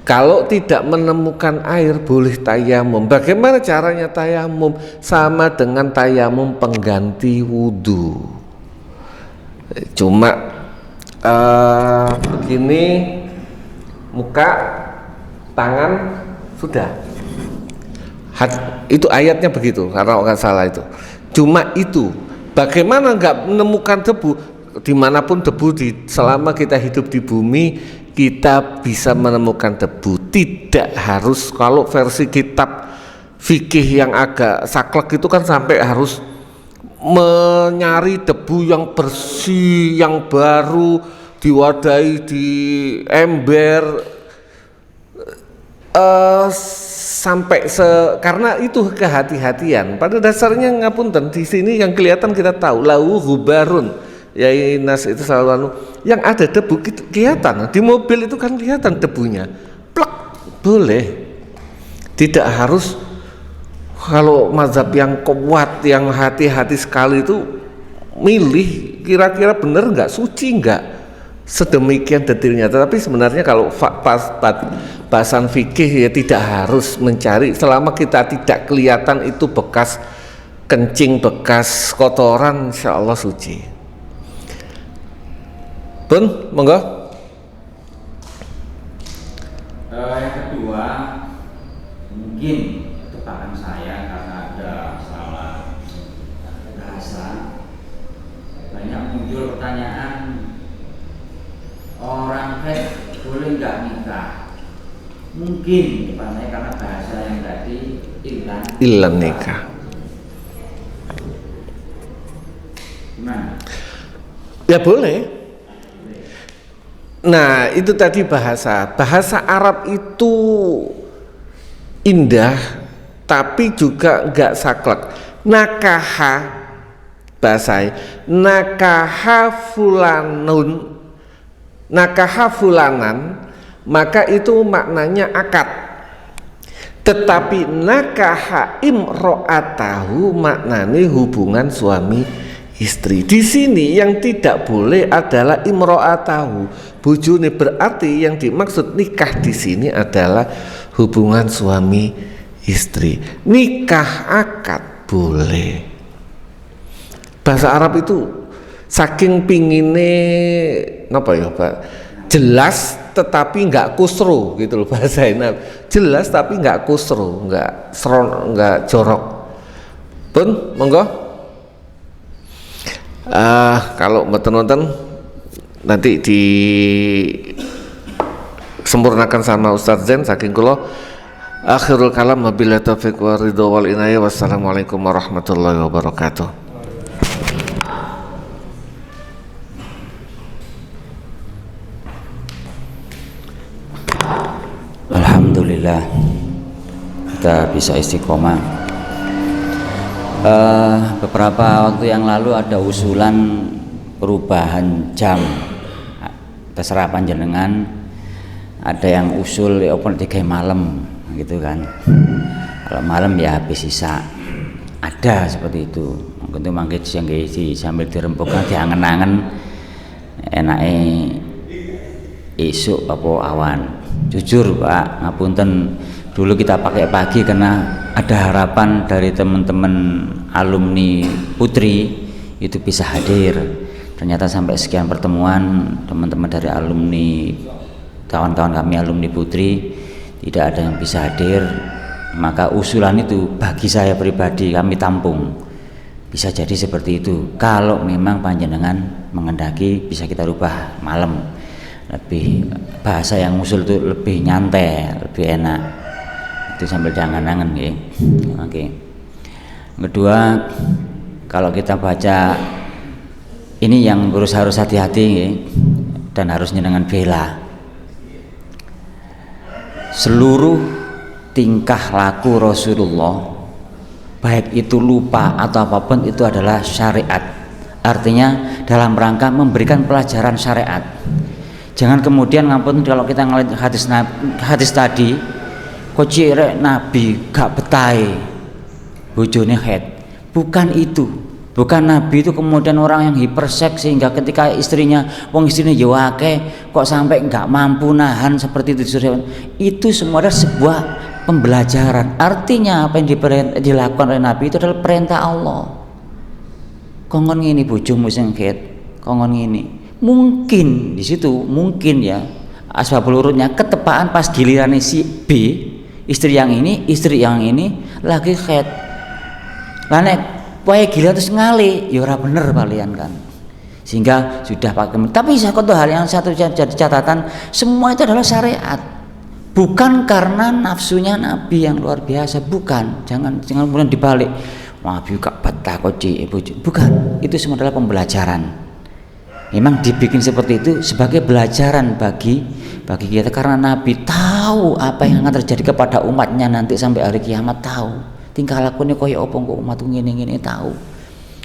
Kalau tidak menemukan air boleh tayamum. Bagaimana caranya tayamum? Sama dengan tayamum pengganti wudhu. Cuma begini, muka, tangan, sudah. Itu ayatnya begitu, karena nggak salah itu. Cuma itu. Bagaimana nggak menemukan debu? Dimanapun debu, selama kita hidup di bumi, kita bisa menemukan debu. Tidak harus, kalau versi kitab fikih yang agak saklek itu kan sampai harus menyari debu yang bersih, yang baru, diwadahi di ember, sampai karena itu kehati-hatian. Pada dasarnya ngapunten, di sini yang kelihatan kita tahu lahu hubarun, Yai Nas itu selalu yang ada debu kelihatan. Di mobil itu kan kelihatan debunya, plek, boleh. Tidak harus. Kalau mazhab yang kuat, yang hati-hati sekali itu milih kira-kira benar nggak, suci nggak, sedemikian detailnya. Tetapi sebenarnya kalau bahasan fikih ya tidak harus mencari, selama kita tidak kelihatan itu bekas kencing, bekas kotoran, insya Allah suci. Bun, monggo. Yang kedua, mungkin tebakan saya karena ada salah bahasa, banyak muncul pertanyaan, orang haid boleh nggak nikah? Mungkin depannya karena bahasa yang tadi ilan nikah. Gimana? Ya boleh. Nah itu tadi bahasa Arab itu indah tapi juga nggak saklek. Nakaha bahasa nakaha fulanan, maka itu maknanya akad. Tetapi nakaha imro'atahu maknanya hubungan suami istri. Di sini yang tidak boleh adalah imro'atahu, bojone, berarti yang dimaksud nikah di sini adalah hubungan suami istri. Nikah akad boleh. Bahasa Arab itu saking pingine apa ya Pak, jelas tetapi nggak kusro gitu loh bahasa Arab. Jelas tapi nggak kusro, nggak jorok. Pun monggo. Kalau nonton nanti disempurnakan sama Ustadz Zain saking kula. Akhirul kalam wabillahi taufiq wa ridho wal inayah. Wassalamualaikum warahmatullahi wabarakatuh. Alhamdulillah kita bisa istiqomah. Beberapa waktu yang lalu ada usulan perubahan jam, terserah panjenengan. Ada yang usul open 3 malam gitu kan, kalau malam ya habis sisa, ada seperti itu. Mungkin itu mangke sambil dirembukan diangen-angen enake esuk apa awan. Jujur Pak, ngapunten, dulu kita pakai pagi karena ada harapan dari teman-teman alumni Putri itu bisa hadir. Ternyata sampai sekian pertemuan teman-teman dari alumni, kawan-kawan kami alumni Putri tidak ada yang bisa hadir. Maka usulan itu bagi saya pribadi kami tampung. Bisa jadi seperti itu. Kalau memang panjenengan mengendaki bisa kita rubah malam. Lebih bahasa yang usul itu lebih nyantai, lebih enak. Itu sambil jangan-jangan ya. Oke. Kedua, kalau kita baca ini yang harus hati-hati ya, dan harus dengan bela. Seluruh tingkah laku Rasulullah, baik itu lupa atau apapun, itu adalah syariat. Artinya dalam rangka memberikan pelajaran syariat. Jangan kemudian ngampun kalau kita ngelihat hadis tadi, kok cirek Nabi gak betai bojone haid. Bukan itu. Bukan Nabi itu kemudian orang yang hiperseks sehingga ketika istrinya ya akeh kok sampai nggak mampu nahan seperti itu. Itu semua adalah sebuah pembelajaran. Artinya apa yang dilakukan oleh Nabi itu adalah perintah Allah. Kongon ngini bojomu sing haid, kongon ngini. Mungkin di situ mungkin ya asbabul urutnya ketepaan pas giliran si B, istri yang ini lagi haid. Lah nek wae gila terus ngali ya ora bener kalian kan, sehingga sudah pakai. Tapi satu hal yang satu jadi catatan, semua itu adalah syariat, bukan karena nafsunya Nabi yang luar biasa, bukan. Jangan kemudian dibalik, Nabi gak betah kok bukan. Itu semua adalah pembelajaran. Memang dibikin seperti itu sebagai pelajaran bagi kita, karena Nabi tahu apa yang akan terjadi kepada umatnya nanti sampai hari kiamat, tahu tingkah lakunya koyo opo kok umat ngene tahu.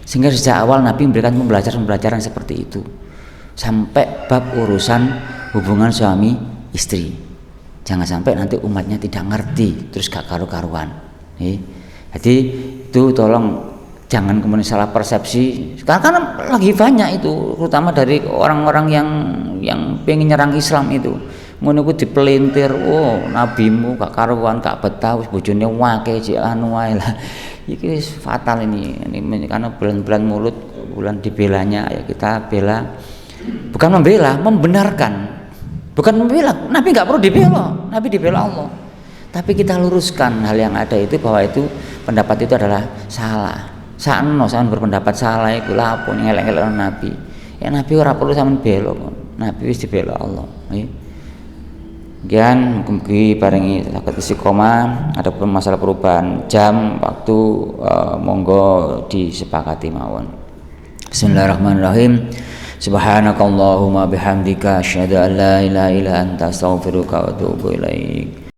Sehingga sejak awal Nabi memberikan pembelajaran seperti itu sampai bab urusan hubungan suami istri. Jangan sampai nanti umatnya tidak ngerti terus gak karu-karuan. Jadi itu tolong jangan kemudian salah persepsi, karena lagi banyak itu, terutama dari orang-orang yang pengen nyerang Islam itu, ngono ku dipelintir, oh nabimu gak karuan, gak betah, wis bojone wake jek anu wae lah. Iki fatal ini karena bulan-bulan mulut, bulan dibelanya, ya kita bela, bukan membela, membenarkan, bukan membela. Nabi nggak perlu dibela, Nabi dibela Allah. Tapi kita luruskan hal yang ada itu, bahwa itu pendapat itu adalah salah. Sampeyan berpendapat salah iku lha apa ngelek-ngelek Nabi. Ya Nabi ora perlu sampean bela, Nabi wis dibela Allah. Kemudian mugi paringi saged istiqomah. Adapun masalah perubahan jam waktu monggo disepakati mawon. Bismillahirrahmanirrahim. Subhanakallahumma bihamdika asyhadu an la ilaha illa anta astaghfiruka wa atubu ilaik.